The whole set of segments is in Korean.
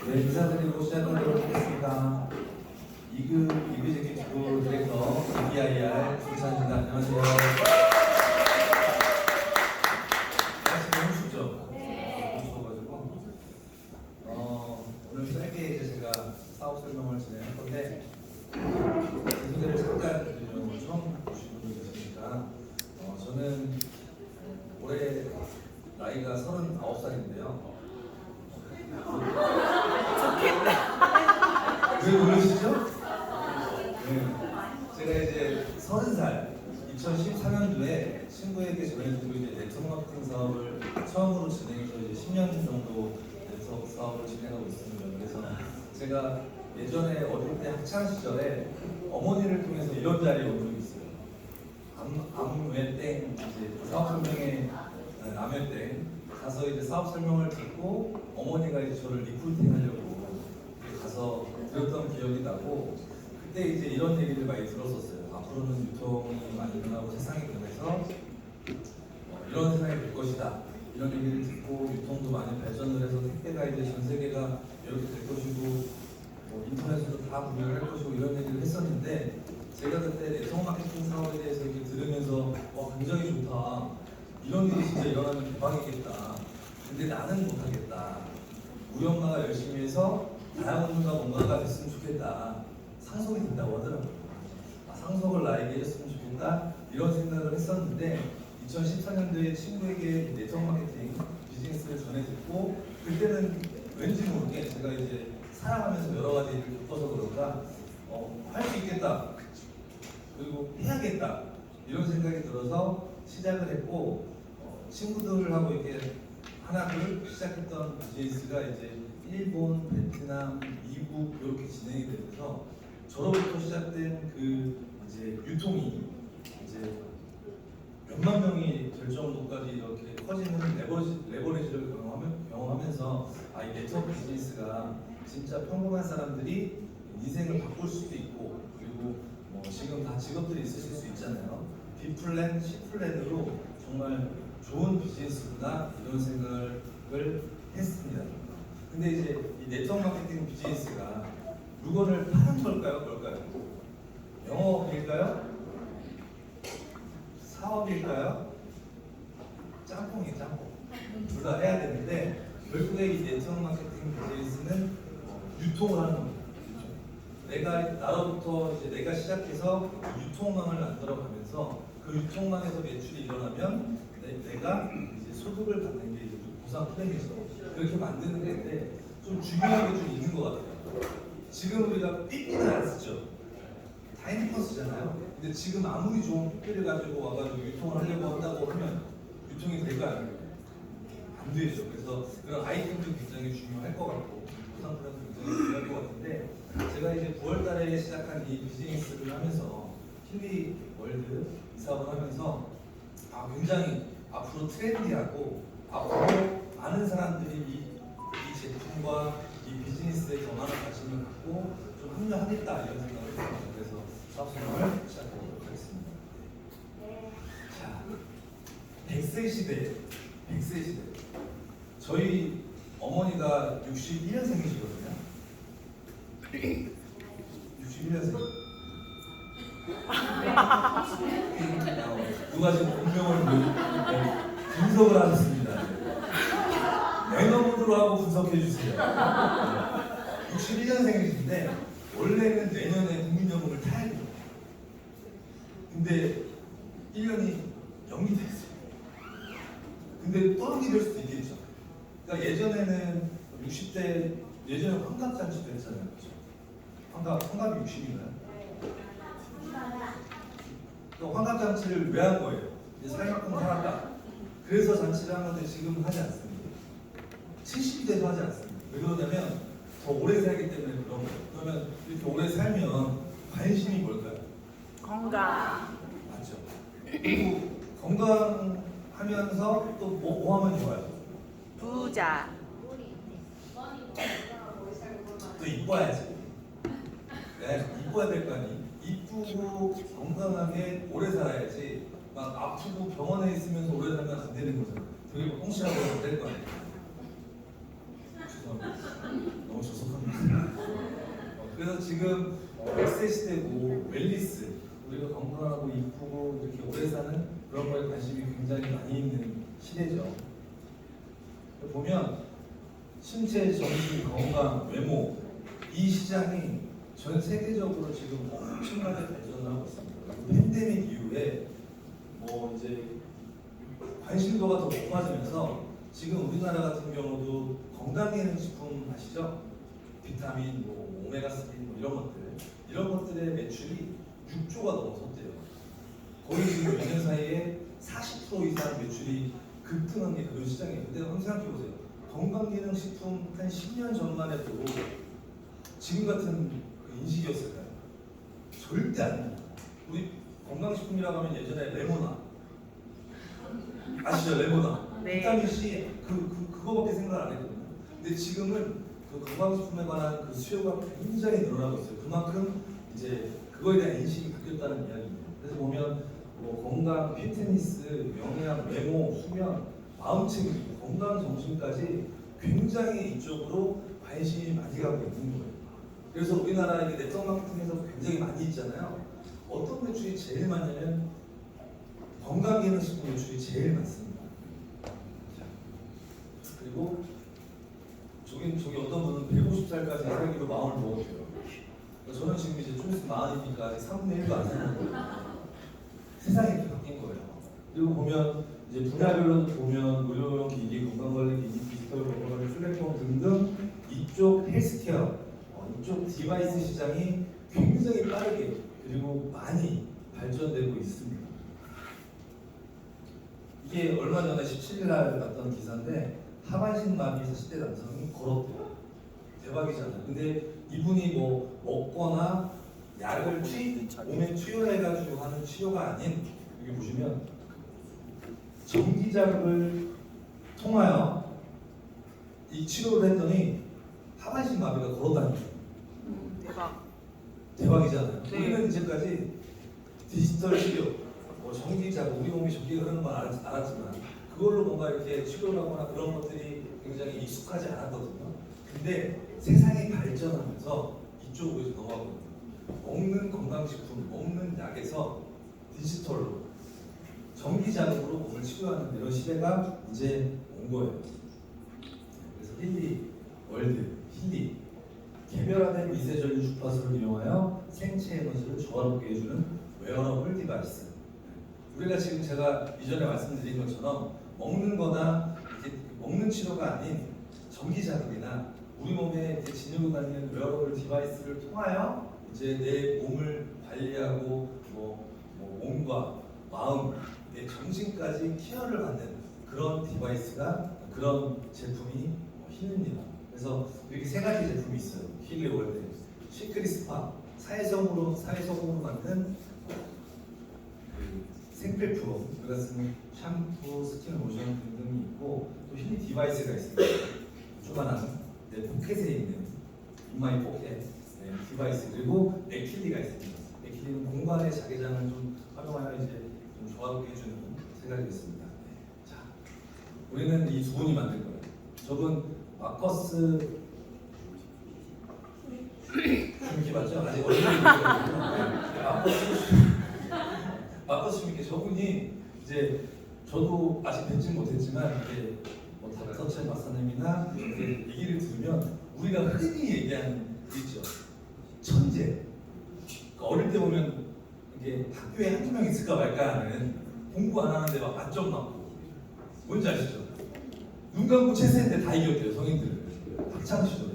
네, 인사드리고 시작하도록 하겠습니다. 이그제기 주부 디렉터 EBIR 김찬입니다. 안녕하세요. 날씨 너무 춥죠? 네. 너무 추워가지고 오늘 짧게 이제 제가 사업 설명을 진행할 건데 제 소개를 잠깐 드리려고 처음 보신 분이 계시니까 저는 올해 나이가 39살인데요. 왜 그러시죠? 네. 제가 이제 30살 2014년도에 친구에게 전해주고 이제 네트워크 마케팅 사업을 처음으로 진행해서 이제 10년 정도 네트워크 사업을 진행하고 있습니다. 그래서 제가 예전에 어릴 때 학창 시절에 어머니를 통해서 이런 자리에 온 적이 있어요. 암외땡 이제 사업 설명회 암외땡 가서 이제 사업 설명을 듣고 어머니가 이제 저를 리크루팅하려고 가서 들었던 기억이 나고 그때 이제 이런 얘기를 많이 들었었어요. 앞으로는 유통이 많이 변하고 세상이 변해서 이런 세상이 될 것이다. 이런 얘기를 듣고 유통도 많이 발전을 해서 택배가 이제 전 세계가 이렇게 될 것이고 인터넷으로 다 구매를 할 것이고 이런 얘기를 했었는데 제가 그때 네트워크 마케팅 사업에 대해서 이렇게 들으면서 굉장히 좋다. 이런 일이 진짜 일어나면 대박이겠다. 근데 나는 못하겠다. 우리 엄마가 열심히 해서 다양한 뭔가가 됐으면 좋겠다. 상속이 된다고 하더라고요. 상속을 나에게 해줬으면 좋겠다. 이런 생각을 했었는데 2014년도에 친구에게 네트워크 마케팅 비즈니스를 전해 듣고 그때는 왠지 모르게 제가 이제 살아가면서 여러 가지 일을 겪어서 그런가 할 수 있겠다. 그리고 해야겠다. 이런 생각이 들어서 시작을 했고 친구들하고 이렇게 하나둘 시작했던 비즈니스가 이제 일본, 베트남, 미국 이렇게 진행이 되면서 저로부터 시작된 그 이제 유통이 이제 몇만 명이 될 정도까지 이렇게 커지는 레버리지를 경험하면서 이 네트워크 비즈니스가 진짜 평범한 사람들이 인생을 바꿀 수도 있고 그리고 지금 다 직업들이 있으실 수 있잖아요. B플랜, C플랜으로 정말 좋은 비즈니스구나 이런 생각을 했습니다. 근데 이제 이 네트워크 마케팅 비즈니스가 물건을 파는 걸까요? 뭘까요? 영업일까요? 사업일까요? 짬뽕이에요, 짬뽕. 둘 다 해야 되는데 결국에 이 네트워크 마케팅 비즈니스는 유통을 하는 겁니다. 나로부터 이제 내가 시작해서 유통망을 만들어가면서 그 유통망에서 매출이 일어나면 내가 이제 소득을 받는 게 이제 보상 플랜이죠. 그렇게 만드는 건데 좀 중요한 게 좀 있는 것 같아요. 지금 우리가 삐삐는 안 쓰죠. 다 핸드폰 쓰잖아요. 근데 지금 아무리 좋은 삐삐를 가지고 와가지고 유통을 하려고 한다고 하면 유통이 될까요? 안 되죠. 그래서 그런 아이템도 굉장히 중요할 것 같고 보상 플랜도 굉장히 중요할 것 같은데 제가 이제 9월달에 시작한 이 비즈니스를 하면서 힐리 월드 이 사업을 하면서 굉장히 앞으로 트렌디하고 앞으로 많은 사람들이 이 제품과 이 비즈니스에 더 많은 관심을 갖고 좀 합류하겠다 이런 생각을 했습니다. 그래서 사업 설명을 시작하도록 하겠습니다. 자, 100세 시대, 100세 시대. 저희 어머니가 61년생이시거든요. 61년생. 누가 지금 본명을 분석을 하셨습니다. 매너모드로 하고 분석해 주세요. 61년생이신데 원래는 내년에 국민연금을 타야 돼요. 근데 1년이 연기됐어요. 근데 또 연기될 수도 있겠죠. 그러니까 예전에는 60대 예전에 환갑잔치도 했잖아요. 그렇죠? 환갑이 60인가요? 환갑잔치를 왜 한 거예요? 이제 살만큼 살았다. 그래서 잔치를 한 건데 지금은 하지 않습니다. 70대도 하지 않습니다. 왜 그러냐면 더 오래 살기 때문에 그런 거예요. 그러면 이렇게 오래 살면 관심이 뭘까요? 건강. 맞죠. 그리고 건강하면서 또 뭐 하면 좋아요? 부자. 또 이뻐야지. 네, 이뻐야 될 거 아니. 이쁘고 건강하게 오래 살아야지. 막 아프고 병원에 있으면서 오래 살면 안 되는 거잖아요. 그리고 똥치라고 하면 될 거 아니에요. 죄송합니다. 너무 죄송합니다. 그래서 지금 100세 시대고 웰리스, 우리가 건강하고 이쁘고 이렇게 오래 사는 그런 거에 관심이 굉장히 많이 있는 시대죠. 보면 신체, 정신, 건강, 외모 이 시장이 전 세계적으로 지금 엄청나게 발전을 하고 있습니다. 팬데믹 이후에 뭐 이제 관심도가 더 높아지면서 지금 우리나라 같은 경우도 건강기능식품 아시죠? 비타민, 뭐 오메가3 뭐 이런 것들의 매출이 6조가 넘어섰대요. 거의 지금 몇 년 사이에 40% 이상 매출이 급등한 게 그런 시장이에요. 근데 한번 생각해 보세요. 건강기능식품 한 10년 전만 해도 지금 같은 그 인식이었을까요? 절대 아닙니다. 우리 건강식품이라고 하면 예전에 레모나 아시죠? 레모나 네. 비타민 C 그거밖에 생각 안 했거든요. 근데 지금은 그 건강식품에 관한 그 수요가 굉장히 늘어나고 있어요. 그만큼 이제 그거에 대한 인식이 바뀌었다는 이야기입니다. 그래서 보면 뭐 건강, 피트니스, 영양, 외모, 수면, 마음 챙기기, 건강 정신까지 굉장히 이쪽으로 관심이 많이 가고 있는 거예요. 그래서 우리나라 이게 네트워크 마케팅에서 굉장히 많이 있잖아요. 어떤 매출이 제일 많냐면 건강기능식품 매출이 제일 많습니다. 자, 그리고 저기 어떤 분은 150살까지 살기로 마음을 먹었대요. 저는 지금 이제 좀 있으면 40이니까 아직 3분의 1도 안 살았거든요. 세상이 이렇게 바뀐 거예요. 그리고 보면 이제 분야별로 보면 의료용 기기, 건강관리기기, 디지털 건강관리 플랫폼 등등 이쪽 헬스케어, 이쪽 디바이스 시장이 굉장히 빠르게 그리고 많이 발전되고 있습니다. 이게 얼마 전에 17일 날 봤던 기사인데 하반신 마비 40대 남성이 걸었대요. 대박이잖아요. 근데 이분이 뭐 먹거나 약을 몸에 투여해가지고 하는 치료가 아닌, 여기 보시면 전기자극을 통하여 이 치료를 했더니 하반신 마비가 걸어다니죠. 대박. 대박이잖아요. 네. 우리는 이제까지 디지털 치료, 뭐 전기자극, 우리 몸이 전기 흐르는 건 알았지만 그걸로 뭔가 이렇게 치료를 하거나 그런 것들이 굉장히 익숙하지 않았거든요. 근데 세상이 발전하면서 이쪽으로 이제 넘어가거든요. 먹는 건강식품, 먹는 약에서 디지털로 전기자극으로 몸을 치료하는 이런 시대가 이제 온 거예요. 그래서 힐리 월드, 힐리 개별화된 미세전류 주파수를 이용하여 생체 에너지를 조화롭게 해주는 웨어러블 디바이스. 우리가 지금 제가 이전에 말씀드린 것처럼 먹는 거나 이렇게 먹는 치료가 아닌 전기자극이나 우리 몸에 이제 진흙을 다니는 웨어러블 디바이스를 통하여 이제 내 몸을 관리하고 뭐 몸과 마음, 내 정신까지 케어를 받는 그런 디바이스가 그런 제품이 힐리입니다. 그래서 이렇게 세 가지 제품이 있어요. 힐리 월드, 시크릿 스파, 사회성으로 만든 그 생필품, 우리가 쓰는 샴푸, 스킨, 로션 등등이 있고 또 힐리 디바이스가 있습니다. 조그만한 포켓에 있는 인마이 포켓 디바이스, 그리고 에킬리가 있습니다. 에킬리는 공간의 자기장을 좀 활용하여 이제 좀 조화롭게 해주는 세 가지가 있습니다. 자, 우리는 이 두 분이 만든 거예요. 저분 마커스 슈미키 맞죠? 아직 얼굴이 마커스 슈미키 저분이 이제 저도 아직 뵙진 못했지만 이제 뭐 닥터첸 박사님이나 이렇게 얘기를 들으면 우리가 흔히 얘기하는 게 있죠. 천재. 그러니까 어릴 때 보면 이게 학교에 한두 명 있을까 말까 하는 공부 안 하는데 막 만점 맞고 뭔지 아시죠? 눈 감고 체스했는데 다 이겼대요 성인들을 학창 시절에.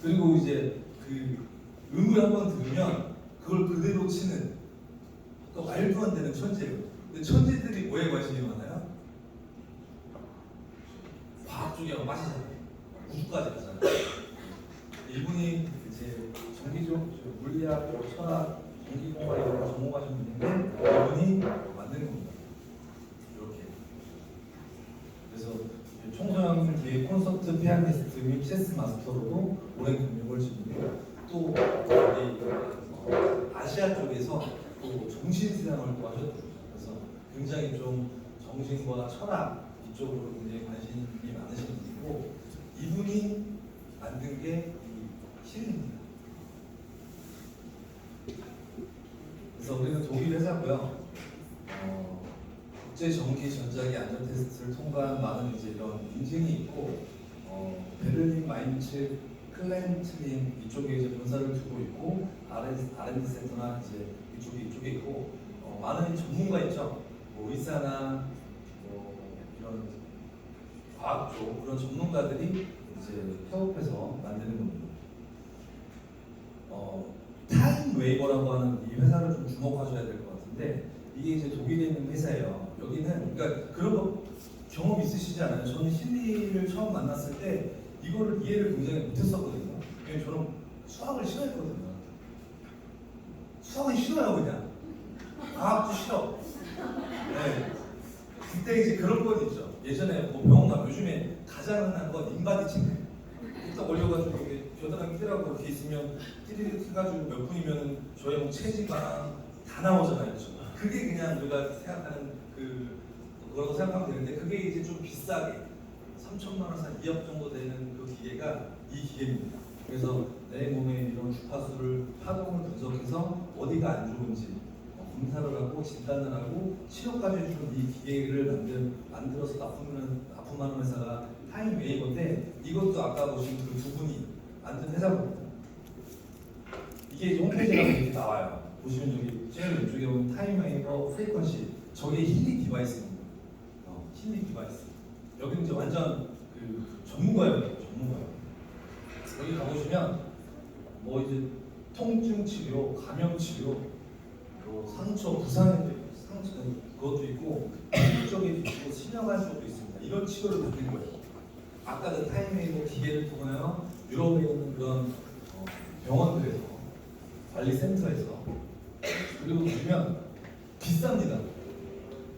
그리고 이제 그 음을 한번 들으면 그걸 그대로 치는 그 말도 안 되는 천재예요. 근데 천재들이 뭐에 관심이 많아요? 과학 쪽에 빠지잖아요. 우주까지 가잖아요. 이분이 이제 전기적 물리학, 철학, 전기공학 이런 걸 전공하신 분인데 이분이 만든 겁니다. 이렇게. 그래서 청소년 기획 콘서트 피아니스트 및 체스 마스터로도 오랜 경력을 지니고 또 아시아 쪽에서 또 정신사랑을 또 하셨더라고요. 그래서 굉장히 좀 정신과 철학 이쪽으로 굉장히 관심이 많으신 분이고 이분이 만든 게 힐입니다. 국제 전기 전자기 안전 테스트를 통과한 많은 이제 이런 인증이 있고 베를린, 마인츠, 클렌트린 이쪽에 이제 본사를 두고 있고 R&D 센터나 이제 이쪽에 있고 많은 전문가 있죠. 뭐 의사나 이런 과학 쪽 그런 전문가들이 이제 협업해서 만드는 겁니다. 타임 웨이버라고 하는 이 회사를 좀 주목하셔야 될 것 같은데 이게 이제 독일에 있는 회사예요. 여기는 그러니까 그런 거 경험 있으시지 않아요? 저는 힐리를 처음 만났을 때 이거를 이해를 굉장히 못했었거든요. 왜냐면 저는 수학을 싫어했거든요. 수학은 싫어요 그냥. 과학도 싫어. 네. 그때 이제 그런 건 있죠. 예전에 뭐 병원 가면 요즘에 가장 흔한 건 인바디 체크. 딱 올려가지고 이렇게 겨드랑이 띠라고 이렇게 있으면 띠리리 해가지고 몇 분이면 저의 뭐 체지방 다 나오잖아요. 그게 그냥 우리가 생각하는 그거라고 생각하면 되는데 그게 이제 좀 비싸게 3천만 원에서 2억 정도 되는 그 기계가 이 기계입니다. 그래서 내 몸에 이런 주파수를 파동을 분석해서 어디가 안 좋은지 검사를 하고 진단을 하고 치료까지 해주는 이 기계를 만들어서 납품하는 회사가 타임 웨이버인데 이것도 아까 보신 그 두 분이 만든 회사거든요. 이게 이제 홈페이지에 가면 이렇게 나와요. 보시면 저기 제일 왼쪽에 보면 타임 웨이버 프리퀀시 저게 힐리 디바이스입니다. 힐리 디바이스. 여기는 이제 완전 그 전문가예요. 여기 가보시면 뭐 이제 통증 치료, 감염 치료, 상처, 상처 그것도 있고 쪽에도 있고 심혈관 쪽도 있습니다. 이런 치료를 받는 거예요. 아까 그 타임웨이버 기계를 통하여 유럽에 있는 그런 병원들에서 관리센터에서 그리고 보시면 비쌉니다.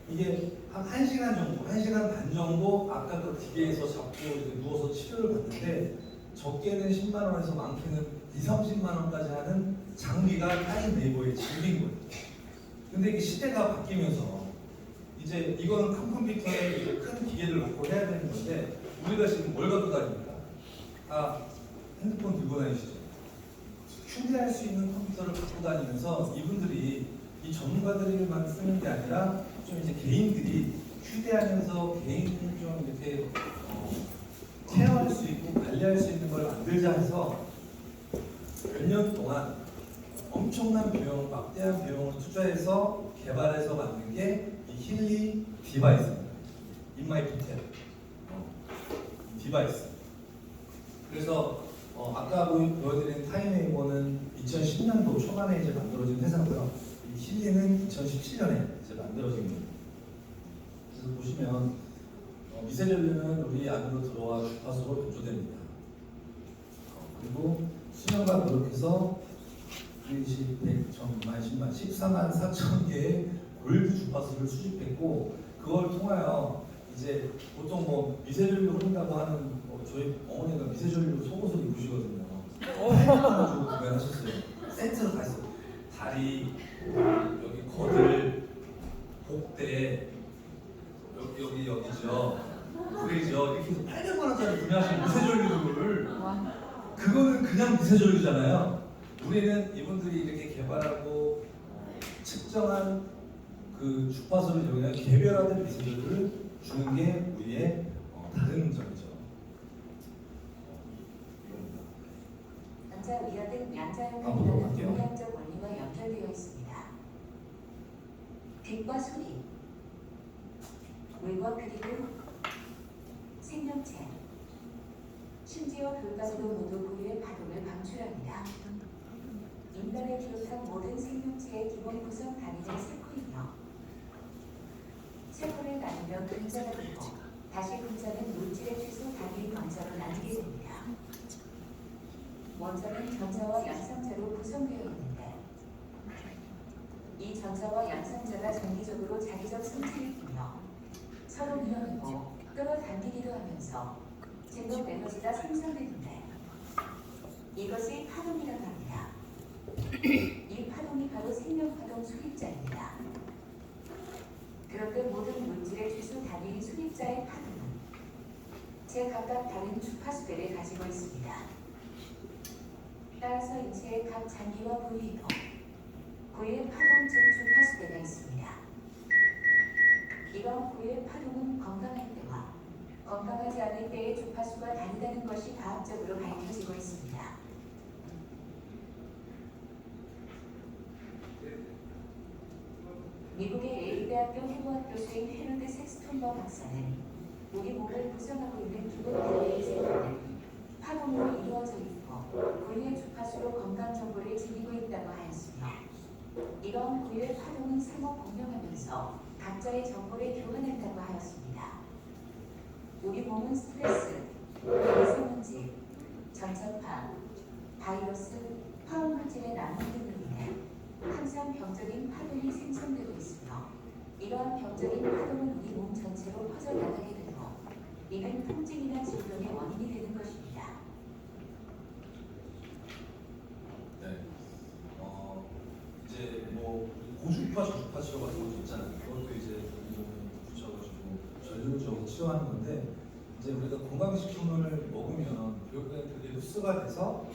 이게 한 1시간 정도, 1시간 반 정도 아까 그 기계에서 잡고 이렇게 누워서 치료를 받는데 적게는 10만 원에서 많게는 2, 30만 원까지 하는 장비가 타임웨이버에 질린 거예요. 근데 이게 시대가 바뀌면서 이제 이거는 큰 컴퓨터에 이제 큰 기계를 갖고 해야 되는 건데 우리가 지금 뭘 갖고 다닙니까? 다 핸드폰 들고 다니시죠? 휴대할 수 있는 컴퓨터를 갖고 다니면서 이분들이 이 전문가들만 쓰는 게 아니라 좀 이제 개인들이 휴대하면서 개인을 좀 이렇게 케어할 수 있고 관리할 수 있는 걸 만들자 해서 몇 년 동안 엄청난 비용, 막대한 비용을 투자해서 개발해서 만든 게 이 힐리 디바이스입니다. 인마이포텔 디바이스. 그래서 아까 보여드린 타임웨이버는 2010년도 초반에 이제 만들어진 회사고요. 이 힐리는 2017년에 이제 만들어진 겁니다. 그래서 보시면 미세전류는 우리 안으로 들어와 주파수로 변조됩니다. 그리고 수년간 노력해서 120, 100, 1000만, 10만, 14만 4천 개의 골드 주파수를 수집했고 그걸 통하여 이제 보통 뭐 미세전류 흐른다고 하는 저희 어머니가 미세전류 속옷을 입으시거든요. 가지고 구매하셨어요. 세트로 다 있어요. 다리, 여기 거들, 복대, 여기죠. 그래죠. 이렇게 해서 800만 원짜리 구매하신 미세전류를 그거는 그냥 미세전류잖아요. 우리는 이분들이 이렇게 개발하고 측정한 그 주파수를 이용해 개별화된 미세전류를 주는 게 우리의 다른 점이죠. 이겁니다. 전자 위압은 양자역학이라는 동양적 원리와 연결되어 있습니다. 빛과 소리, 물과 그리고 생명체, 심지어 돌가지도 모두 고유의 파동을 방출합니다. 인간을 비롯한 모든 생명체의 기본 구성 단위는 세포이며 세포를 나누면 분자가 되고 다시 분자는 물질의 최소 단위인 원자로 나뉘게 됩니다. 원자는 전자와 양성자로 구성되어 있는데 이 전자와 양성자가 정기적으로 자기적 성질을 띠며 서로 밀어내고 끌어당기기도 하면서 진동 에너지가 생성되는데 이것이 파동이라고 합니다. 이 파동이 바로 생명파동 수립자입니다. 그런데 모든 물질의 최소 단위인 수립자의 파동은 제각각 다른 주파수대를 가지고 있습니다. 따라서 인체의 각 장기와 부위에도 고유의 파동 즉 주파수대가 있습니다. 이런 고유의 파동은 건강할 때와 건강하지 않을 때의 주파수가 다르다는 것이 과학적으로 밝혀지고 있습니다. 미국의 예일대학교 해부학 교수인 헤럴드 섹스톤버 박사는 우리 몸을 구성하고 있는 기본 단위의 세포는 파동으로 이루어져 있고 고유의 주파수로 건강 정보를 지니고 있다고 하였으며 이런 고유의 파동은 상호 공명하면서 각자의 정보를 교환한다고 하였습니다. 우리 몸은 스트레스, 미세먼지, 전자파, 바이러스, 화학물질의 난무 등으로 인해 항상 병적인 파동이 생성되고 있으며 이러한 병적인 파동은 우리 몸 전체로 퍼져나가게 되고 이는 통증이나 질병의 원인이 되는 것입니다. 네. 이제 뭐 고주파수, 주파수 같은 것도 있잖아요. 그것도 이제 우리 몸에 붙여가지고 전류적으로 치료하는 건데 이제 우리가 건강식품을 먹으면 결국엔 그게 흡수가 돼서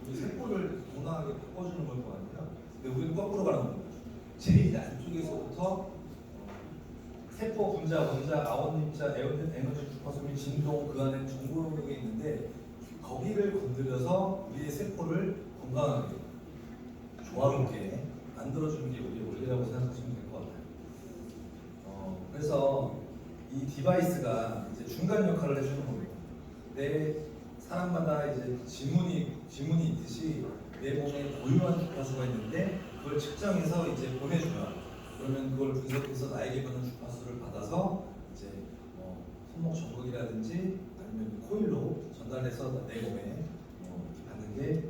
우리 세포를 건강하게 바꿔주는 걸 거 아니에요. 근데 우리는 거꾸로 가는 겁니다. 제일 안쪽에서부터 세포 분자, 원자, 아원입자, 에너지 주파수 및 진동 그 안에 정보력이 있는데 거기를 건드려서 우리의 세포를 건강하게 조화롭게 만들어주는 게 우리의 원리라고 생각하시면 될 것 같아요. 그래서 이 디바이스가 이제 중간 역할을 해주는 겁니다. 내 사람마다 이제 지문이 있듯이 내 몸에 고유한 주파수가 있는데 그걸 측정해서 이제 보내주면 그러면 그걸 분석해서 나에게 받는 주파수를 받아서 이제 손목 전극이라든지 아니면 코일로 전달해서 내 몸에 받는 게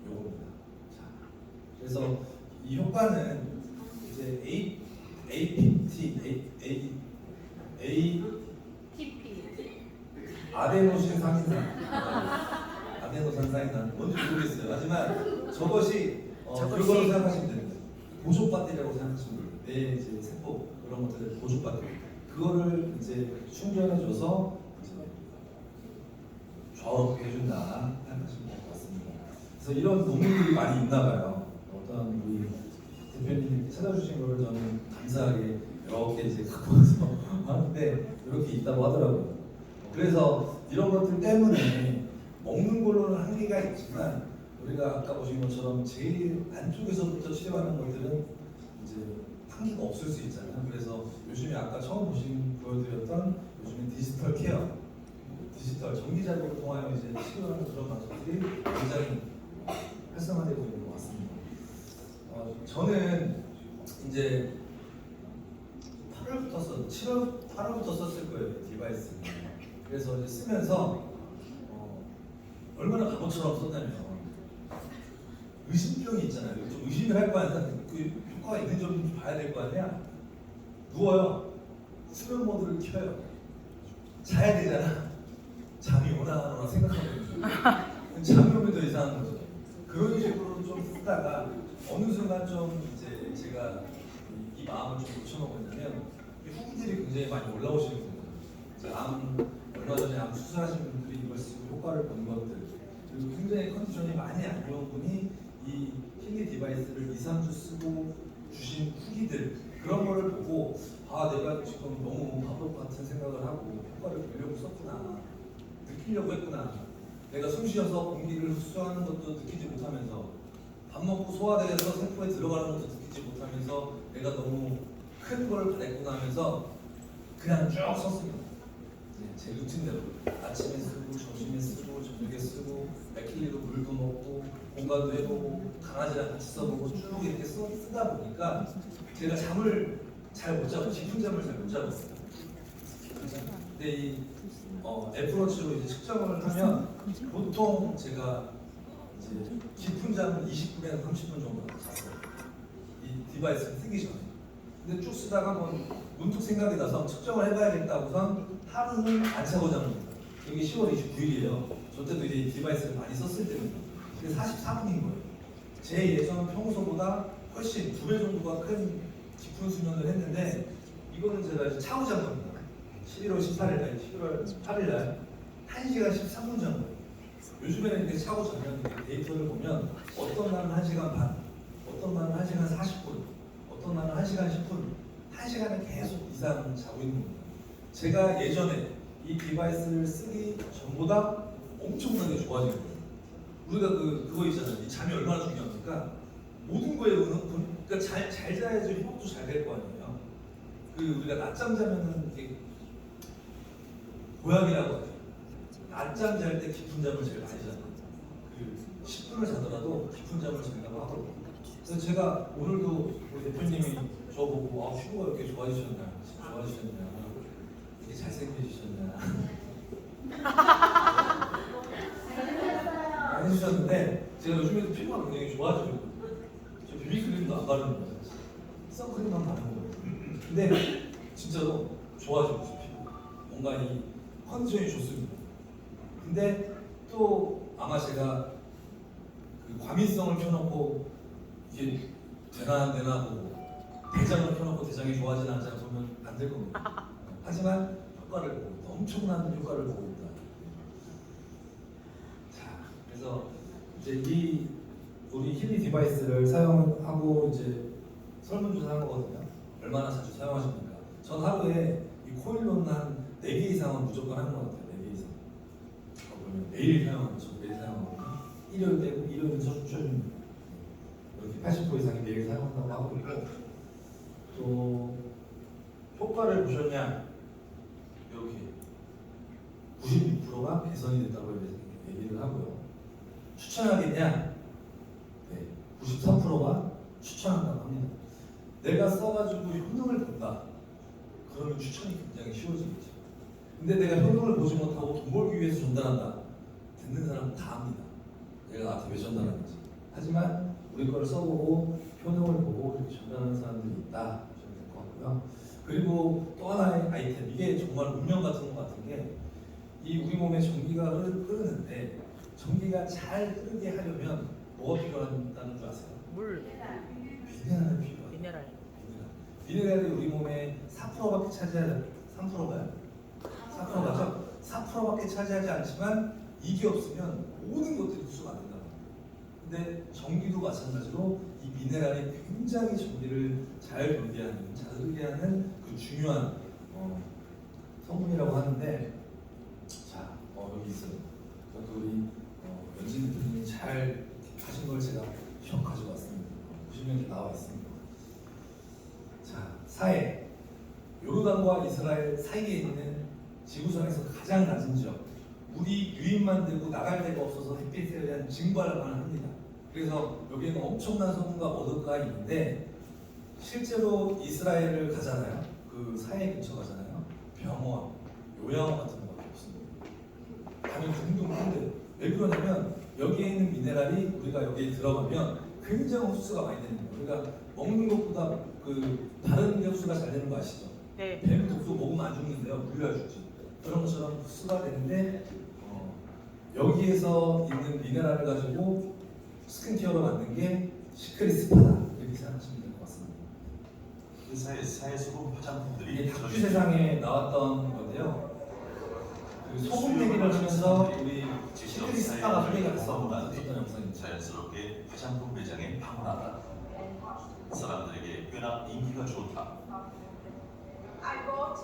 요겁니다. 자, 그래서 이 효과는 이제 아데노신 상인산 아데노산 상인산 뭔지 모르겠어요. 하지만 저것이 그거로 생각하시면 됩니다. 보조 배터리라고 생각하시면 돼요. 내 이제 세포 그런 것들을 보조 배터리 그거를 이제 충전해줘서 이제 좌우롭게 해준다 생각하시면 될 것 같습니다. 그래서 이런 논문들이 많이 있나 봐요. 어떤 우리 대표님이 찾아주신 걸 저는 감사하게 이렇게 이제 갖고 와서 하는데 이렇게 있다고 하더라고요. 그래서 이런 것들 때문에 먹는 걸로는 한계가 있지만 우리가 아까 보신 것처럼 제일 안쪽에서부터 치료하는 것들은 이제 한계가 없을 수 있잖아요. 그래서 요즘에 아까 처음 보여드렸던 요즘에 디지털 케어, 디지털 전기자료를 통하여 이제 치료하는 그런 방식들이 굉장히 활성화되고 있는 것 같습니다. 저는 이제 8월부터 썼을 거예요, 디바이스. 그래서 이제 쓰면서 얼마나 바보처럼 썼냐면 의심병이 있잖아요. 좀 의심을 할 거 아니야. 그 효과가 있는지 없는지 봐야 될 거 아니야. 누워요. 수면 모드를 켜요. 자야 되잖아. 잠이 오나 안 오나 생각하고 있는 잠이 오면 더 이상한 거죠. 그런 식으로 좀 쓰다가 어느 순간 좀 이제 제가 이 마음을 좀 고쳐먹었냐면 후기들이 굉장히 많이 올라오시는 거예요. 얼마 전에 암 수술하신 분들이 이걸 쓰고 효과를 본 것들 그리고 굉장히 컨디션이 많이 안 좋은 분이 이 힐리 디바이스를 2, 3주 쓰고 주신 후기들 그런 거를 보고 내가 지금 너무 바보 같은 생각을 하고 효과를 보려고 썼구나 느끼려고 했구나 내가 숨 쉬어서 공기를 흡수하는 것도 느끼지 못하면서 밥 먹고 소화돼서 세포에 들어가는 것도 느끼지 못하면서 내가 너무 큰 걸 바랬구나 하면서 그냥 쭉 썼습니다. 제 루틴대로 아침에 쓰고 점심에 쓰고 저녁에 쓰고 맥힐리로 물도 먹고 공간도 해보고 강아지랑 같이 써보고 쭉 이렇게 쓰다 보니까 제가 잠을 잘 못 자고 깊은 잠을 잘 못 자봤어요. 근데 이 애플워치로 이제 측정을 하면 보통 제가 이제 깊은 잠을 20분에서 30분 정도 잤어요. 이 디바이스를 쓰기 전에. 근데 쭉 쓰다가 문득 생각이 나서 측정을 해봐야겠다고선 하루는 안 자고 잡니다. 여기 10월 29일이에요. 저 때도 이제 디바이스를 많이 썼을 때입니다. 근데 44분인 거예요. 제 예상은 평소보다 훨씬 2배 정도가 큰 깊은 수면을 했는데 이거는 제가 이제 차고 잔 겁니다. 11월 8일 날 1시간 13분 잔 거예요. 요즘에는 이렇게 차고 자면 데이터를 보면 어떤 날은 1시간 반, 어떤 날은 1시간 40분, 어떤 날은 1시간 10분 1시간을 계속 이상 자고 있는 겁니다. 제가 예전에 이 디바이스를 쓰기 전보다 엄청나게 좋아진 거예요. 우리가 그거 있잖아요. 이 잠이 얼마나 중요합니까? 모든 거에 그러니까 잘 자야지 회복도 잘 될 거 아니에요. 우리가 낮잠 자면은 이게 보약이라고 하죠. 낮잠 잘 때 깊은 잠을 제일 많이 자요. 10분을 자더라도 깊은 잠을 잔다고 하거든요. 그래서 제가 오늘도 우리 대표님이 저보고 피부가 이렇게 좋아지셨냐, 이렇게 잘생겨지셨냐 많이 해주셨는데 제가 요즘에도 피부가 굉장히 좋아지고 있거든요. 저 비비크림도 안 바르는 거예요. 선크림만 바르는 거예요. 근데 진짜로 좋아지고 있어요. 피부가. 뭔가 이 컨디션이 좋습니다. 근데 또 아마 제가 과민성을 켜놓고 이게 되나 안 되나 보고 대장을 켜놓고 대장이 좋아지나 안 좋아지나 보면 안 될 겁니다. 하지만 효과를 보고 있다. 엄청난 효과를 보고 있다. 자, 그래서 이제 우리 힐리 디바이스를 사용하고 이제 설문조사한 거거든요. 얼마나 자주 사용하십니까? 전 하루에 이 코일로는 한 4개 이상은 무조건 하는 것 같아요. 4개 이상. 보면 매일 사용하는 거, 매일 사용하거든요. 일요일 되고 일요일은 좀 이렇게 80% 이상이 매일 사용한다고 하고 있고, 또 효과를 보셨냐? 이렇게 96%가 개선이 됐다고 얘기를 하고요. 추천하겠냐? 네, 93%가 추천한다고 합니다. 내가 써가지고 효능을 본다. 그러면 추천이 굉장히 쉬워지겠죠. 근데 내가 효능을 보지 못하고 돈 벌기 위해서 전달한다. 듣는 사람은 다 합니다. 내가 나한테 왜 전달하는지. 하지만 우리 거를 써보고 효능을 보고 이렇게 전달하는 사람들이 있다. 보시면 될 것 같고요. 그리고 또 하나의 아이템, 이게 정말 운명 같은 것 같은 게, 이 우리 몸에 전기가 흐르는데 전기가 잘 흐르게 하려면 뭐가 필요하다는 줄 아세요? 물, 미네랄이 필요해요. 미네랄. 미네랄이 우리 몸에 4%밖에 차지하지, 3%가요? 4%가죠? 4%밖에 차지하지 않지만 이게 없으면 모든 것들이 흡수가 안 된다. 근데 전기도 마찬가지로 이 미네랄이 굉장히 전기를 잘 분비하는, 잘 흐르게 하는 그 중요한 성분이라고 하는데, 자, 여기 있어요. 이것도 우리 연진 대표님이 잘 하신 걸 제가 쭉 가지고 왔습니다. 보시면 이렇게 나와 있습니다. 자, 사해. 요르단과 이스라엘 사이에 있는 지구상에서 가장 낮은 지역. 물이 유입만 되고 나갈 데가 없어서 햇빛에 대한 증발만 합니다. 그래서 여기에는 엄청난 성분과 머드가 있는데, 실제로 이스라엘을 가잖아요. 그 사해 근처 가잖아요. 병원, 요양원 같은 거밖에 없습니다. 가면 둥둥 큰데 왜 그러냐면 여기에 있는 미네랄이 우리가 여기에 들어가면 굉장히 흡수가 많이 되는 거예요. 우리가 먹는 것보다 다른 게 흡수가 잘 되는 거 아시죠? 네. 뱀 독도 먹으면 안 죽는데요. 물려야 죽지. 그런 것처럼 흡수가 되는데 여기에서 있는 미네랄을 가지고 스킨케어로 만든 게 시크릿스파다. 이렇게 생각하시면 될 것 같습니다. 그 사회 소금 화장품들이 이게 다큐 세상에 나왔던 건데요. 그 소금 얘기를 하면서 우리 시크릿스파가 소리가 났었던 영상입니다. 자연스럽게 화장품 매장에 방문하다. 사람들에게 꽤나 인기가 좋다. I bought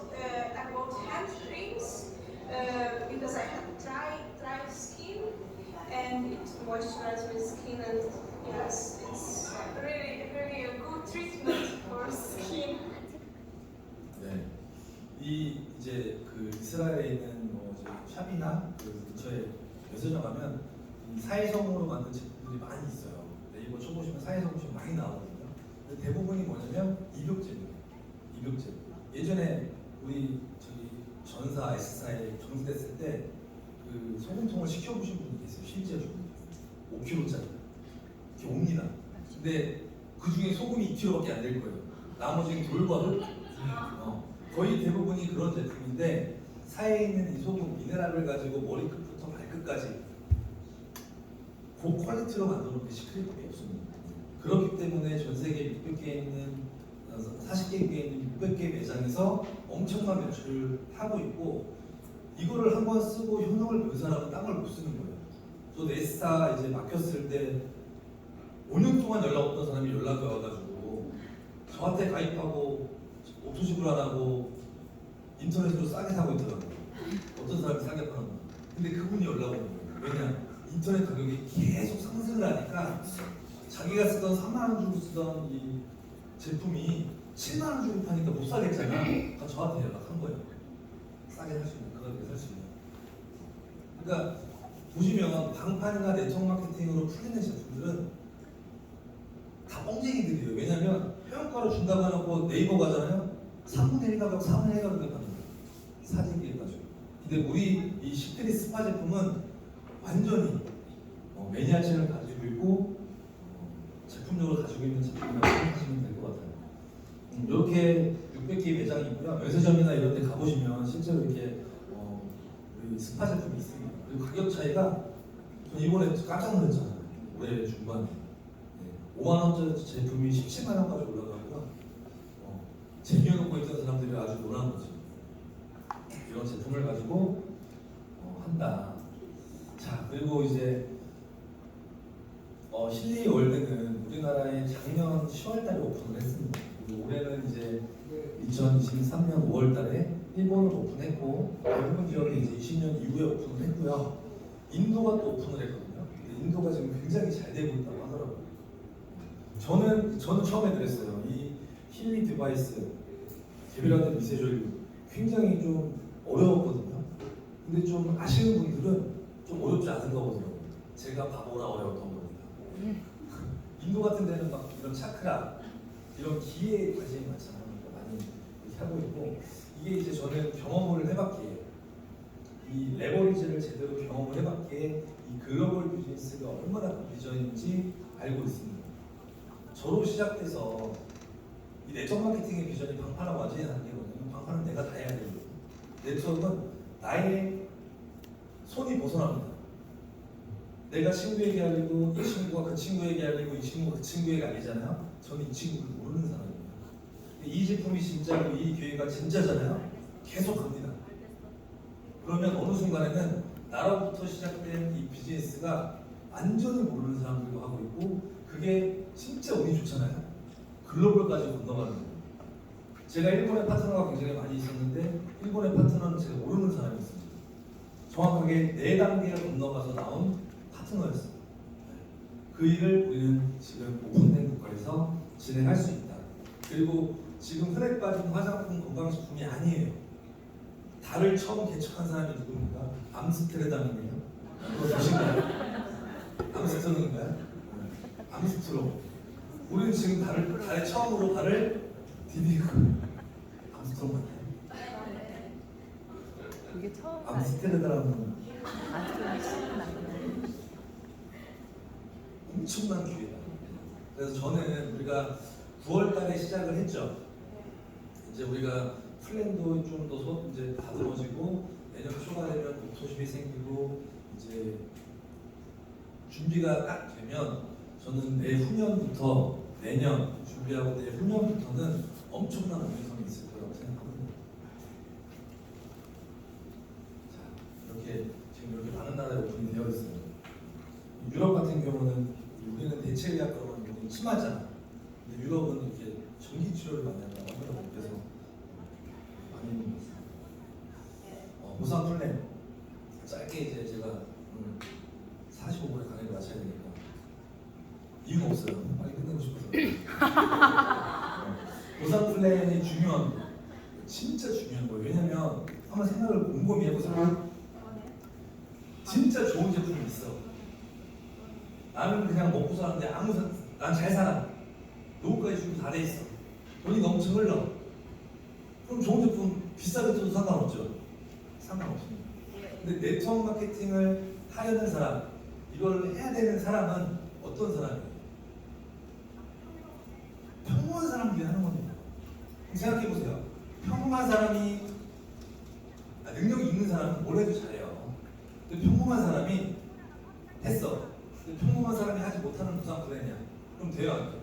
hand creams because I have dry skin and it moisturizes my skin, and yes, it's really a good treatment for skin. 네, 이제 이스라엘에 있는 샵이나 근처에 매서점 가면 이 사해성으로 만든 제품들이 많이 있어요. 네이버 쳐보시면 사해성 지금 많이 나오거든요. 근데 대부분이 뭐냐면 입욕제예요. 입욕제. 예전에 우리 전사 S사에 정지됐을 때 그 소금통을 시켜보신 분이 계세요. 실제로 5kg짜리 이렇게 옵니다. 근데 그 중에 소금이 2kg밖에 안 될 거예요. 나머지는 돌과 흙. 거의 대부분이 그런 제품인데, 사이에 있는 이 소금 미네랄을 가지고 머리끝부터 발끝까지 고퀄리티로 만들어 놓은 게 시크릿밖에 없습니다. 그렇기 때문에 전 세계 600개에 있는 40개국에 있는 600개 매장에서 엄청난 매출을 하고 있고, 이거를 한번 쓰고 효능을 본 사람은 딴 걸 못 쓰는 거예요. 저도 에스타 이제 막혔을 때 5년 동안 연락 없던 사람이 연락이 와가지고 저한테 가입하고 옵토지불 안 하고 인터넷으로 싸게 사고 있더라고요. 어떤 사람이 싸게 파는 거. 근데 그분이 연락 오는 거예요. 왜냐? 인터넷 가격이 계속 상승을 하니까 자기가 쓰던 3만 원 주고 쓰던 이 제품이 7만 원 주고 파니까 못 사겠잖아. 그러니까 저한테 연락한 거예요. 싸게 살 수 있는, 그렇게 살 수 있는. 그러니까 보시면 방판이나 네트워크 마케팅으로 풀리는 제품들은 다 뻥쟁이들이에요. 왜냐면 회원가로 준다고 해놓고 네이버 가잖아요. 3분의 1 가격, 4분의 1 가격에 파는 거예요. 사진기에 가지고. 근데 우리 이 시크릿 스파 제품은 완전히 매니아층을 가지고 있고 제품력을 가지고 있는 제품이라고 생각하시면 될 것 같아요. 이렇게 600개 매장이 있고요. 면세점이나 이런 데 가보시면 실제로 이렇게 그 스파 제품이 있습니다. 그리고 가격 차이가 전 이번에 깜짝 놀랐잖아요. 올해 중반에 5만 원짜리 제품이 17만 원까지 올라가고요. 쟁여놓고 있던 사람들이 아주 놀란 거죠. 이런 제품을 가지고 한다. 자, 그리고 이제 실리 월드는 우리나라에 작년 10월달에 오픈을 했습니다. 그리고 올해는 이제 2023년 5월달에 일본을 오픈했고 대부분 지역이 이제 20년 이후에 오픈을 했고요. 인도가 또 오픈을 했거든요. 근데 인도가 지금 굉장히 잘 되고 있다고 하더라고요. 저는 처음에 그랬어요. 이 힐리 디바이스 개별화된 미세전류 굉장히 좀 어려웠거든요. 근데 좀 아시는 분들은 좀 어렵지 않은 거거든요. 제가 바보라 어려웠던 겁니다. 인도 같은 데는 막 이런 차크라, 이런 기에 관심이 많잖아요. 많이 이렇게 하고 있고 이게 이제 저는 경험을 해봤기에 이 레버리지를 제대로 경험을 해봤기에 이 글로벌 비즈니스가 얼마나 큰 비전인지 알고 있습니다. 저로 시작돼서 이 네트워크 마케팅의 비전이 방판하고 완전히 다른 게 뭐냐면 방판은 내가 다 해야 되거든요. 네트워크는 나의 손이 벗어납니다. 내가 친구에게 알리고 이 친구가 그 친구에게 알리고 이 친구가 그 친구에게 알리잖아요. 저는 이 친구를 모르는 사람이에요. 이 제품이 진짜고 이 기회가 진짜잖아요. 계속 갑니다. 그러면 어느 순간에는 나로부터 시작된 이 비즈니스가 완전히 모르는 사람들도 하고 있고 그게 진짜 운이 좋잖아요. 글로벌까지 건너가는 거예요. 제가 일본의 파트너가 굉장히 많이 있었는데 일본의 파트너는 제가 모르는 사람이었습니다. 정확하게 4단계를 건너가서 나온 파트너였습니다. 그 일을 우리는 지금 오픈된 국가에서 진행할 수 있다. 그리고 지금 흔해 빠진 화장품 건강식품이 아니에요. 달을 처음 개척한 사람이 누굽니까? 암스테르담이네요. 그거 보신가요? 암스트롱인가요? 암스트롱. 우리는 지금 달에 처음으로 발을 디디고 암스트롱 맞나요? 이게 처음 암스테르담은 아직은 엄청난 기회다. 그래서 저는 우리가 9월달에 시작을 했죠. 이제 우리가 플랜도 좀 더 이제 다듬어지고 내년 초가 되면 옥토십이 생기고 이제 준비가 딱 되면 저는 내후년부터 내년 준비하고 내후년부터는 엄청난 모멘텀이 있을 거라고 생각합니다. 자, 이렇게 지금 이렇게 많은 나라에 오픈이 되어 있어요. 유럽 같은 경우는 우리는 대체의학과로는 너무 심하잖아. 근데 유럽은 이렇게 전기 치료를 많이 한다고 하더라고요. 그래서 많이 있는 것 같습니다. 보상 플랜 짧게 이제 제가 오늘 45분에 강의를 마쳐야 되니까 이유가 없어요. 빨리 끝내고 싶어서. 보상 플랜이 중요합니다. 진짜 중요한 거예요. 왜냐면 한번 생각을 곰곰이 해보세요. 진짜 좋은 제품이 있어. 나는 그냥 먹고 사는데 난 잘 살아. 노후까지 준비 다 돼 있어. 돈이 너무 흘러. 그럼 좋은 제품 비싸게 줘도 상관없죠. 상관없습니다. 근데 네트워크 마케팅을 하려는 사람, 이걸 해야 되는 사람은 어떤 사람이에요? 평범한 사람들이 하는 겁니다. 생각해 보세요. 평범한 사람이 능력이 있는 사람은 뭘 해도 잘해요. 근데 평범한 사람이 했어. 근데 평범한 사람이 하지 못하는 보상 플랜이야. 그럼 돼요, 안 돼요?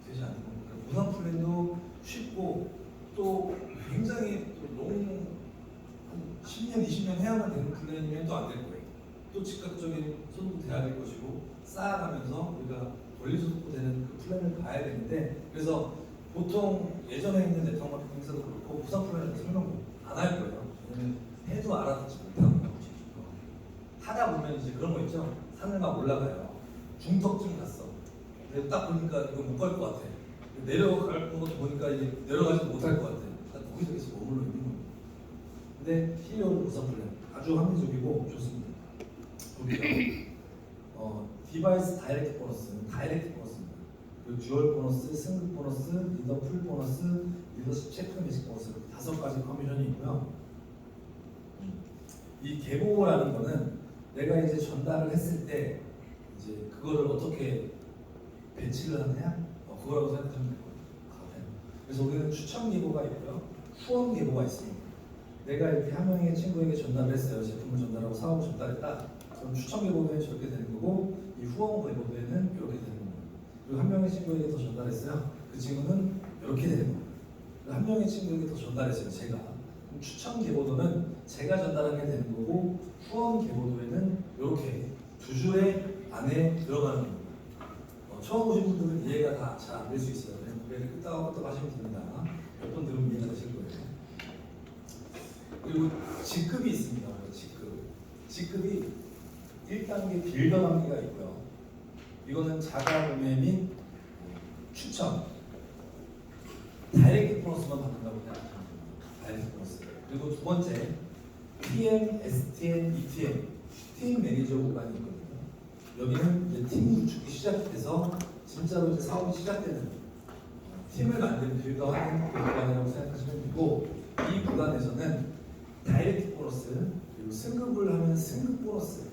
되지 않는 겁니다. 보상 플랜도 쉽고 또 굉장히 또 너무 한 10년, 20년 해야만 되는 플랜이면 또 안 될 거예요. 또 즉각적인 소득도 돼야 될 것이고 쌓아가면서 우리가 권리소득도 되는 그 플랜을 가야 되는데 그래서 보통 예전에 있는 네트워크 마케팅 회사도 그렇고 부산 프로그램에서 설명 안 할 거예요. 왜냐면 해도 알아듣지 못하는 거. 하다 보면 이제 그런 거 있죠. 산을 막 올라가요. 중턱쯤 갔어. 근데 딱 보니까 이거 못 갈 것 같아. 내려갈 것도 보니까 이제 내려가지 못할 것 같아. 그러니까 거기서 계속 머물러 있는 거예요. 근데 힐리온 부산 프로그램 아주 합리적이고 좋습니다. 보기가 디바이스 다이렉트 보너스는 다이렉트 보너스입니다. 그리고 듀얼 보너스, 승급 보너스, 리더 풀 보너스, 리더십 체크 매직 보너스 이렇게 5가지 커미션이 있고요. 이 계보라는 거는 내가 이제 전달을 했을 때 이제 그거를 어떻게 배치를 하느냐 그거라고 생각하면 될 것 같아요. 그래서 우리는 추천 계보가 있고요, 후원 계보가 있습니다. 내가 이렇게 한 명의 친구에게 전달을 했어요. 제품을 전달하고 사업을 전달했다. 그럼 추천 계보도에는 저렇게 되는 거고 이 후원 계보도에는 이렇게 되는 거예요. 그리고 한 명의 친구에게 더 전달했어요. 그 친구는 이렇게 되는 거예요. 한 명의 친구에게 더 전달했어요. 제가. 그럼 추천 계보도는 제가 전달한 게 되는 거고 후원 계보도에는 이렇게 두 줄의 안에 들어가는 겁니다. 처음 오신 분들은 이해가 다 잘 안 될 수 있어요. 그냥 고개를 끄덕끄덕 하시면 됩니다. 몇 번 들으면 이해가 되실 거예요. 그리고 직급이 있습니다. 직급이 1단계 빌더 단계가 있고요. 이거는 자가 구매 및 추천, 다이렉트 보너스만 받는다고 생각하시면 됩니다. 다이렉트 보너스. 그리고 두 번째, TM, STM, ETM, 팀 매니저 구간이 있거든요. 여기는 이제 팀 구축이 시작돼서 진짜로 이제 사업이 시작되는 팀을 만드는 빌더하는 그 구간이라고 생각하시면 되고 이 구간에서는 다이렉트 보너스 그리고 승급을 하면 승급 보너스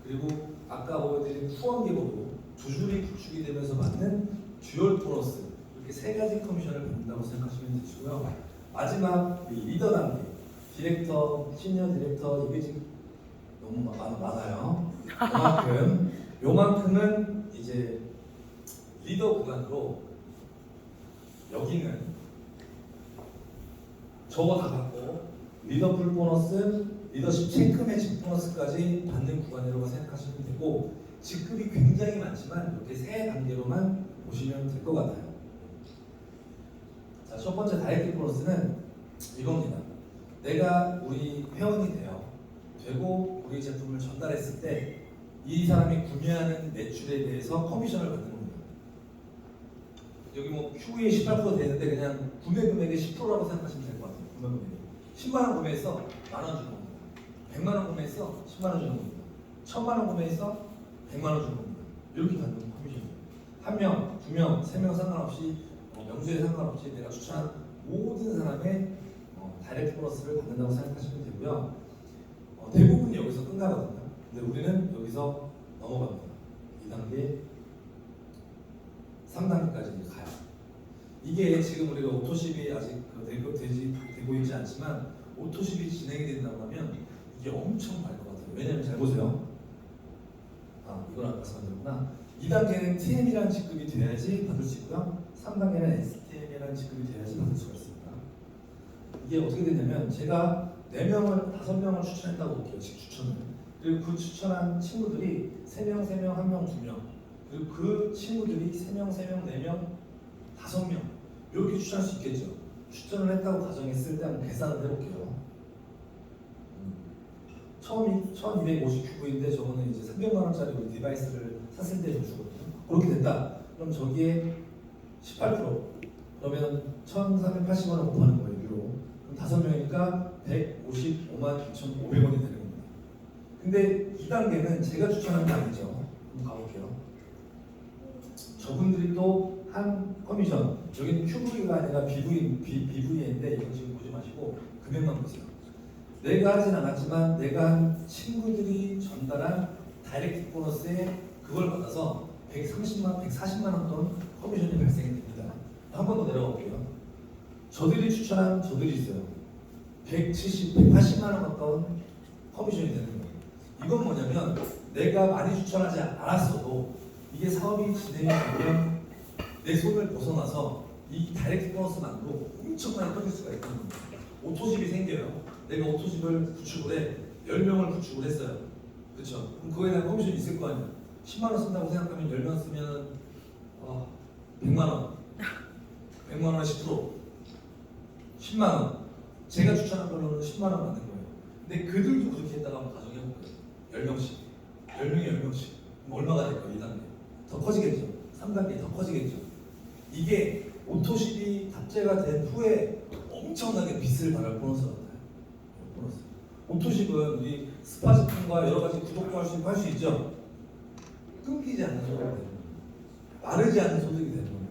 그리고 아까 보여드린 후원 계보도 두 줄이 구축이 되면서 받는 듀얼 보너스 이렇게 3가지 커미션을 받는다고 생각하시면 되시고요. 마지막 이 리더 단계 디렉터, 시니어 디렉터 이게 지금 너무 많아요. 요만큼은 이제 리더 구간으로 여기는 저거 다 받고 리더 풀 보너스, 리더십 체크 매직 보너스까지 받는 구간이라고 생각하시면 되고 직급이 굉장히 많지만 이렇게 3단계로만 보시면 될 것 같아요. 자, 첫 번째 다이렉트 보너스는 이겁니다. 내가 우리 회원이 되고 우리 제품을 전달했을 때 이 사람이 구매하는 매출에 대해서 커미션을 받는 겁니다. 여기 뭐 Q에 18% 되는데 그냥 구매 금액의 10%라고 생각하시면 될 것 같아요. 구매 금액이 10만 원 구매해서 만원 주는 겁니다. 100만 원 구매해서 10만 원 주는 겁니다. 1000만 원 구매해서 100만 원 주는 겁니다. 이렇게 받는 커미션이에요. 한 명, 두 명, 세 명 상관없이 명수에 상관없이 내가 추천한 모든 사람의 다이렉트 보너스를 받는다고 생각하시면 되고요. 대부분 여기서 끝나거든요. 근데 우리는 여기서 넘어갑니다. 2단계, 3단계까지 가요. 이게 지금 우리가 오토십이 아직 되고 있지 않지만 오토십이 진행이 된다고 하면 이게 엄청 갈 것 같아요. 왜냐면 잘 보세요. 이걸 아까 말씀드렸구나. 2단계는 TM이라는 직급이 돼야지 받을 수 있고요. 3단계는 STM이라는 직급이 돼야지 받을 수가 있습니다. 이게 어떻게 되냐면 제가 4명을 5명을 추천했다고 볼게요. 즉 추천을. 그리고 그 추천한 친구들이 3명, 3명, 1명, 2명 그리고 그 친구들이 3명, 3명, 4명, 5명 이렇게 추천할 수 있겠죠. 추천을 했다고 가정했을 때 한번 계산을 해볼게요. 처음이 1259인데 저거는 이제 300만 원짜리 우리 디바이스를 샀을 때 주거든요. 그렇게 된다. 그럼 저기에 18% 그러면 1,480만 원 곱하는 거예요. 유로. 그럼 5명이니까 155만 2,500원이 되는 겁니다. 근데 2단계는 제가 추천한 게 아니죠. 한번 가볼게요. 저분들이 또 한 커미션, 여기는 QV가 아니라 BV인데 이거 지금 보지 마시고 금액만 보세요. 내가 하진 않았지만 내가 한 친구들이 전달한 다이렉트 보너스에 그걸 받아서 130만, 140만 원 돈 커미션이 발생이 됩니다. 한 번 더 내려가 볼게요. 저들이 추천한 저들이 있어요. 180만 원 가까운 커미션이 되는 거예요. 이건 뭐냐면 내가 많이 추천하지 않았어도 이게 사업이 진행이 되면 내 손을 벗어나서 이 다이렉트 보너스만으로 엄청 많이 커질 수가 있다는 겁니다. 오토십이 생겨요. 내가 오토십을 구축을 해 10명을 구축을 했어요. 그렇죠? 그럼 그거에 대한 커미션이 있을 거 아니에요. 10만 원 쓴다고 생각하면 10명 쓰면 100만 원. 100만 원에 10%, 10만 원. 제가 추천한 걸로는 10만 원 받는 거예요. 근데 그들도 그렇게 했다가 한번 가정해볼까요? 10명씩. 10명이 10명씩. 그럼 얼마가 될까요? 2단계. 더 커지겠죠. 3단계 더 커지겠죠. 이게 오토십이 탑재가 된 후에 엄청나게 빚을 발할 보너스 같아요. 보너스. 오토십은 우리 스파 제품과 여러 가지 구독도 할 수 있죠. 끊기지 않는 소득이 되는 거예요. 마르지 않는 소득이 되는 거예요.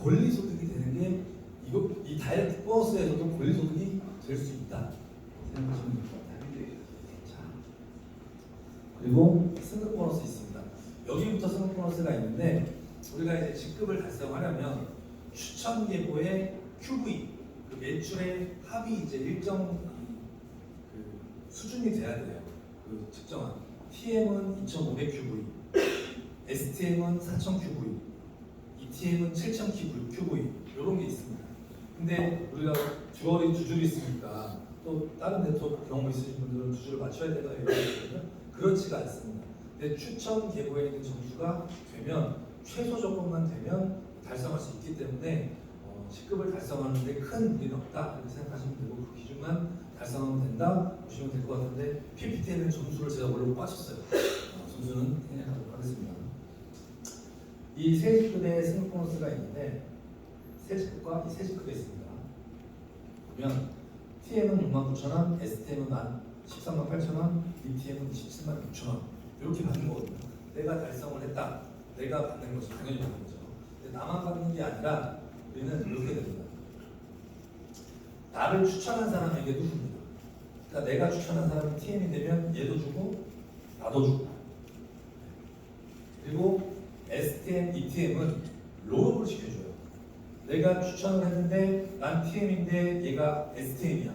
권리 소득이 되는 게 이 다이렉트 보너스에서도 권리 소득이 될 수 있다 생각하시면 될 것 같아요. 자, 그리고 승급 보너스 있습니다. 여기부터 승급 보너스가 있는데 우리가 이제 직급을 달성하려면 추천 계보의 QV 그 매출의 합이 이제 일정 그 수준이 돼야 돼요. 그 측정한 TM은 2,500 QV, STM은 4,000 QV, ETM은 7,000 QV 이런 게 있습니다. 근데 우리가 듀얼이 두 줄이 있으니까 또 다른 네트워크 경험 있으신 분들은 두 줄을 맞춰야 되나 이런 거거든요. 그렇지가 않습니다. 근데 추천 계보에 있는 점수가 되면 최소 조건만 되면 달성할 수 있기 때문에 직급을 달성하는데 큰 무리는 없다 이렇게 생각하시면 되고 그 기준만 달성하면 된다 보시면 될 것 같은데 PPT에는 점수를 제가 원래 못 빠졌어요. 점수는 생략하도록 하겠습니다. 이 세 직급의 승급 보너스가 있는데 세 직급과 이 세 직급이 있습니다. 보면 TM은 69,000원, STM은 138,000원, ETM은 276,000원 이렇게 받는 거거든요. 내가 달성을 했다. 내가 받는 것이 당연히 받는 거죠. 근데 나만 받는 게 아니라 우리는 이렇게 됩니다. 나를 추천한 사람에게도 줍니다. 그러니까 내가 추천한 사람이 TM이 되면 얘도 주고 나도 주고 그리고 STM, ETM은 롤업을 시켜줘요. 내가 추천을 했는데 난 TM인데 얘가 STM이야.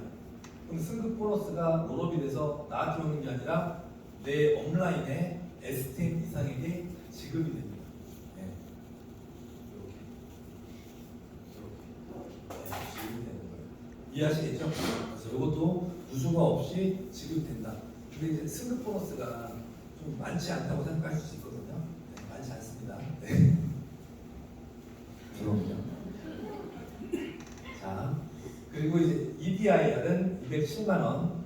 그럼 승급 보너스가 롤업이 돼서 나한테 오는 게 아니라 내 업라인에 STM 이상에게 지급이 됩니다. 네. 이렇게 지급이 되는 거예요. 이해하시겠죠? 그래서 이것도 누수가 없이 지급이 된다. 근데 이제 승급 보너스가 좀 많지 않다고 생각하실 수 있거든요. 네, 많지 않습니다. 네. 그럼요. 자, 그리고 이제 EDIR은 210만 원,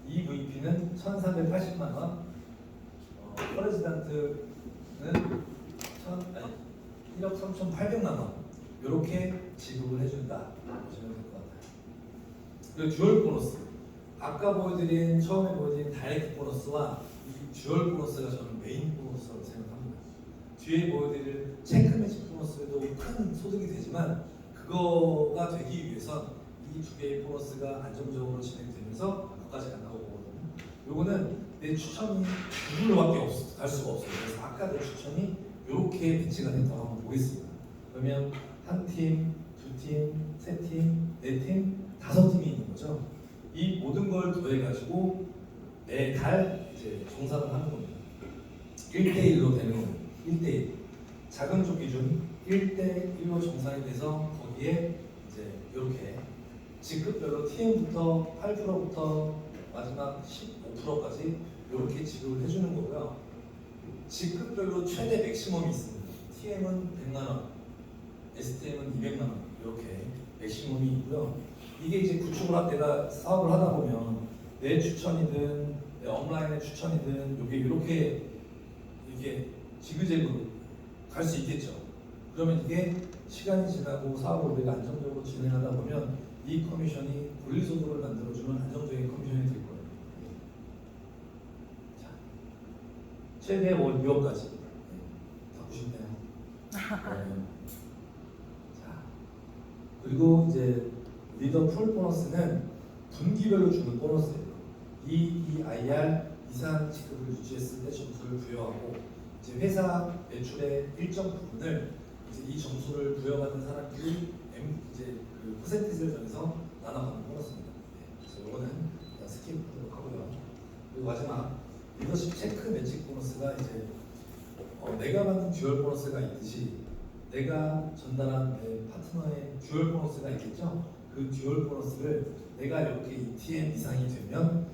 EVP는 1,480만 원, 퍼레지던트는 1억 3,800만 원 이렇게 지급을 해준다 보시면 될 것 같아요. 그리고 듀얼 보너스 아까 보여드린 처음에 보여드린 다이렉트 보너스와 이 듀얼 보너스가 저는 메인 보너스라고 생각합니다. 뒤에 보여드릴 체크 매치 보너스도 큰 소득이 되지만 그거가 되기 위해선 이 두 개의 보너스가 안정적으로 진행되면서 그까지 간다고 보거든요. 요거는 내 추천이 두 줄로밖에 갈 수가 없어요. 그래서 아까 내 추천이 이렇게 배치가 됐다고 한번 보겠습니다. 그러면 한 팀, 두 팀, 세 팀, 네 팀, 5팀이 있는 거죠. 이 모든 걸 더해가지고 매달 이제 정산을 하는 겁니다. 1대1로 되는 겁니다. 1대1. 작은 쪽 기준 1대1로 정산이 돼서 거기에 이제 이렇게 직급별로 TM부터 8%부터 마지막 15%까지 이렇게 지급을 해주는 거고요. 직급별로 최대 맥시멈이 있습니다. TM은 100만 원, STM은 200만 원 이렇게 맥시멈이 있고요. 이게 이제 구축을 내가 사업을 하다 보면 내 추천이든 내 업라인의 추천이든 이게 이렇게 지그재그로 갈 수 있겠죠. 그러면 이게 시간이 지나고 사업을 우리가 안정적으로 진행하다 보면 이 커미션이 분리소득을 만들어주는 안정적인 커미션이 될 거예요. 자, 최대 월 2억까지 받고 싶네요. 자, 그리고 이제 리더 풀 보너스는 분기별로 주는 보너스예요. EIR 이상 직급을 유지했을 때 점수를 부여하고 이제 회사 매출의 일정 부분을 이제 이 점수를 부여받는 사람들이 이제 그 퍼센티지를 정해서 나눠가는 보너스입니다. 네, 그래서 이거는 스킵하도록 하고요. 그리고 마지막 리더십 체크 매직 보너스가 이제 내가 받는 듀얼 보너스가 있듯이 내가 전달한 내 파트너의 듀얼 보너스가 있겠죠. 그 듀얼 보너스를 내가 이렇게 ETM 이상이 되면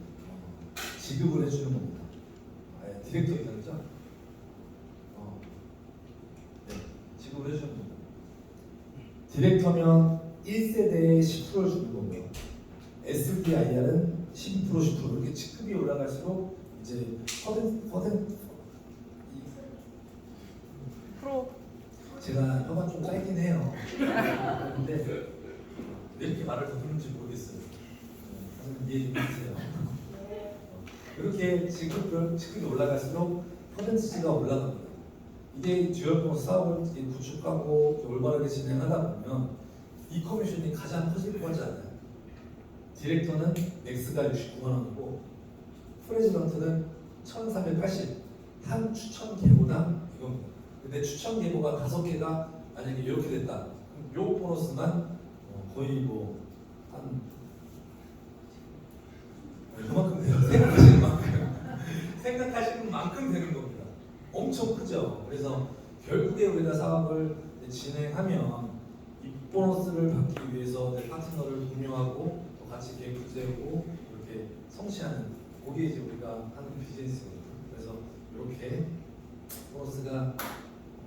지급을 해주는 겁니다. 디렉터 이상이죠. 네, 지급을 해주는 겁니다. 디렉터면 1세대에 10%를 주는 거고요. SDIR은 12% 이렇게 직급이 올라갈수록 이제 프로 제가 혀가 좀 짧긴 해요. 근데 왜 이렇게 말을 더듬는지 모르겠어요. 하지만 이해 좀 해주세요. 이렇게 직급이 올라갈수록 퍼센티지가 올라갑니다. 이게 듀얼 보너스 사업을 구축하고 올바르게 진행하다 보면 이 커미션이 가장 커질 거지 않아요. 디렉터는 맥스가 69만 원이고 프레지던트는 1,380 한 추천 계보당 이겁니다. 근데 추천 계보가 5개가 만약에 이렇게 됐다. 그럼 요 보너스만 거의 뭐한 그만큼 돼요. 생각하시는 만큼 되는 겁니다. 엄청 크죠. 그래서 결국에 우리가 사업을 진행하면 이 보너스를 받기 위해서 내 파트너를 공유하고 또 같이 계획 세우고 이렇게 성취하는 그게 이제 우리가 하는 비즈니스거든요. 그래서 이렇게 보너스가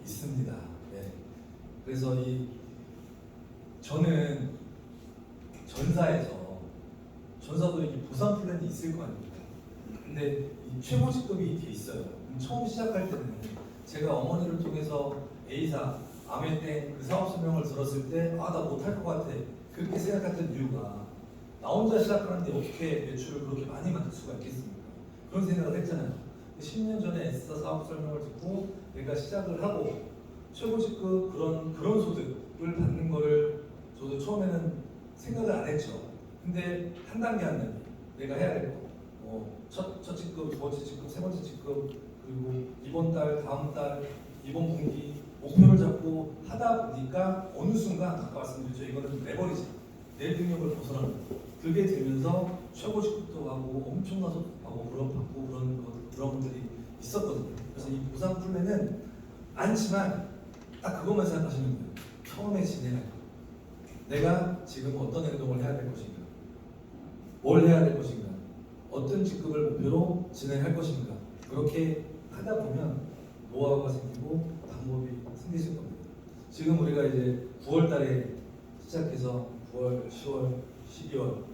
있습니다. 네. 그래서 저는 전사도 이렇게 보상 플랜이 있을 거 아닙니까? 근데 이 최고 직급이 이렇게 있어요. 처음 시작할 때는 제가 어머니를 통해서 A사 아메땡 그 사업 설명을 들었을 때 나 못할 것 같아 그렇게 생각했던 이유가 나 혼자 시작하는데 어떻게 매출을 그렇게 많이 만들 수가 있겠습니까? 그런 생각을 했잖아요. 10년 전에 S사 사업 설명을 듣고 내가 시작을 하고 최고 직급 그런 소득을 받는 거를 저도 처음에는 생각을 안 했죠. 근데 한 단계 한 단계 내가 해야 될 거. 첫 직급, 두 번째 직급, 세 번째 직급, 그리고 이번 달, 다음 달, 이번 분기 목표를 잡고 하다 보니까 어느 순간 아까 말씀드렸죠. 이거는 레버리지, 내 능력을 벗어나는 거. 그게 들면서 최고 직급도 가고 엄청나게 하고 부럽고 그런 분들이 있었거든요. 그래서 이 보상 플랜은 많지만 딱 그것만 생각하시면 돼요. 처음에 진행할 거. 내가 지금 어떤 행동을 해야 될 것인가, 뭘 해야 될 것인가, 어떤 직급을 목표로 진행할 것인가. 그렇게 하다 보면 노하우가 생기고 방법이 생기실 겁니다. 지금 우리가 이제 9월 달에 시작해서 9월, 10월, 12월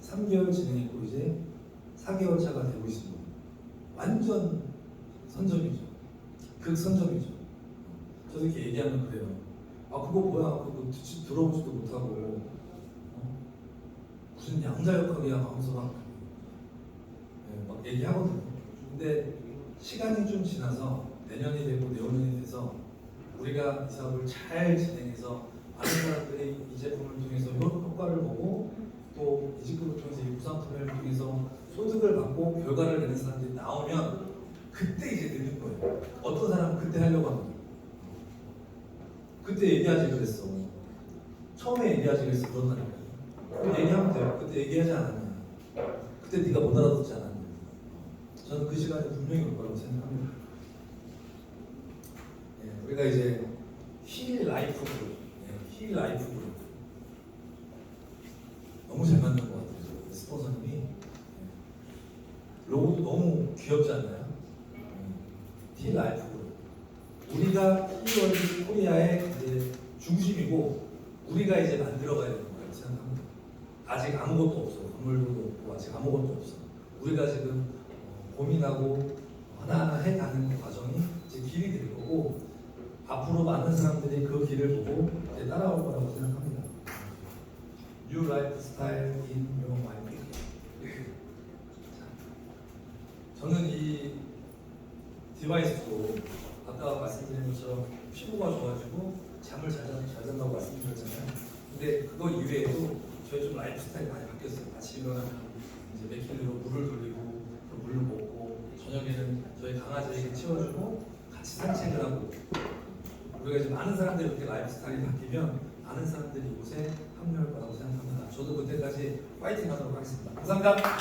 3개월 진행했고 이제 4개월 차가 되고 있습니다. 완전 선점이죠. 극선점이죠. 저도 이렇게 얘기하면 그래요. 그거 뭐야? 그거 들어보지도 못하고 무슨 양자역학이야 하면서 막 얘기하거든요. 근데 시간이 좀 지나서 내년이 되고 내후년이 돼서 우리가 이 사업을 잘 진행해서 많은 사람들이 이 제품을 통해서 효과를 보고 또 이 직급을 통해서 이 보상 플랜을 통해서 소득을 받고 결과를 내는 사람들이 나오면 그때 이제 되는 거예요. 어떤 사람은 그때 하려고 합니다. 그때 얘기하지 그랬어. 처음에 얘기하지 그랬어. 그런다니까요. 얘기하면 돼요. 그때 얘기하지 않았냐. 그때 네가 못 알아듣지 않았냐. 저는 그 시간이 분명히 올 거라고 생각합니다. 우리가 이제 힐 라이프 그룹, 힐 라이프 그룹 너무 잘 만든 것 같아요. 스폰서님이 로고도 너무 귀엽지 않나요? 힐 라이프 그룹. 우리가 힐월드 코리아의 이제 중심이고 우리가 이제 만들어가야 되는 거라고 생각합니다. 아직 아무것도 없어. 건물도 없고 아직 아무것도 없어. 우리가 지금 고민하고 하나하나 해가는 과정이 이제 길이 될 거고 앞으로 많은 사람들이 그 길을 보고 이제 따라올 거라고 생각합니다. New Lifestyle in Your Mind. 저는 이 디바이스도 아까 말씀드린 것처럼 피부가 좋아지고 잠을 잘 잔다고 말씀드렸잖아요. 근데 그거 이외에도 저희 좀 라이프 스타일이 많이 바뀌었어요. 아침 일어나면 이제 맥힐리로 물을 돌리고 물을 먹고 저녁에는 저희 강아지에게 치워주고 같이 산책을 하고 우리가 이제 많은 사람들이 이렇게 라이프 스타일이 바뀌면 많은 사람들이 이곳에 합류할 거라고 생각합니다. 저도 그때까지 파이팅 하도록 하겠습니다. 감사합니다.